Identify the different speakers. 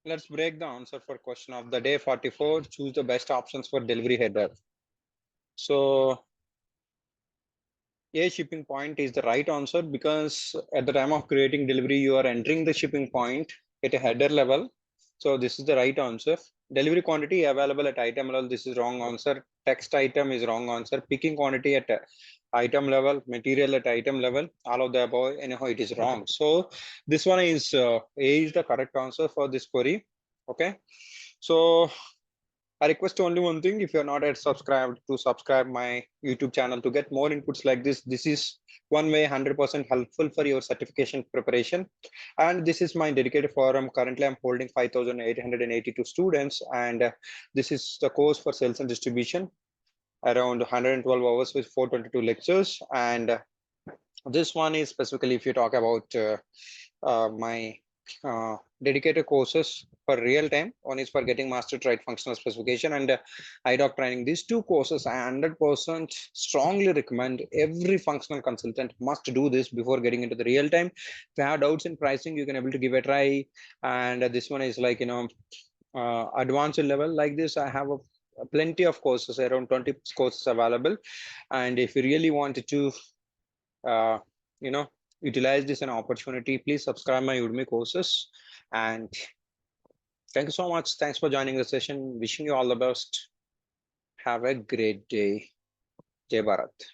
Speaker 1: Let's break the answer for question of the day 44. Choose the best options for delivery header. So a shipping point is the right answer because at the time of creating delivery, you are entering the shipping point at a header level. So this is the right answer. Delivery quantity available at item level. This is wrong answer. Text item is wrong answer. Picking quantity at item level, material at item level, all of the above, anyhow, it is wrong. So this one is A is the correct answer for this query. Okay. So I request only one thing: if you're not yet subscribed, to subscribe my YouTube channel to get more inputs like this. This is one way 100% helpful for your certification preparation. And this is my dedicated forum. Currently, I'm holding 5,882 students, and this is the course for sales and distribution, around 112 hours with 422 lectures. And this one is specifically if you talk about my dedicated courses for real time. One is for getting master trade functional specification and idoc training. These two courses I 100% strongly recommend. Every functional consultant must do this before getting into the real time. If you have doubts in pricing, you can able to give a try. And this one is like, advanced level like this. I have plenty of courses, around 20 courses available. And if you really wanted to uh, you know utilize this an opportunity, please subscribe my Udemy courses. And thank you so much. Thanks for joining the session. Wishing you all the best. Have a great day. Jai Bharat.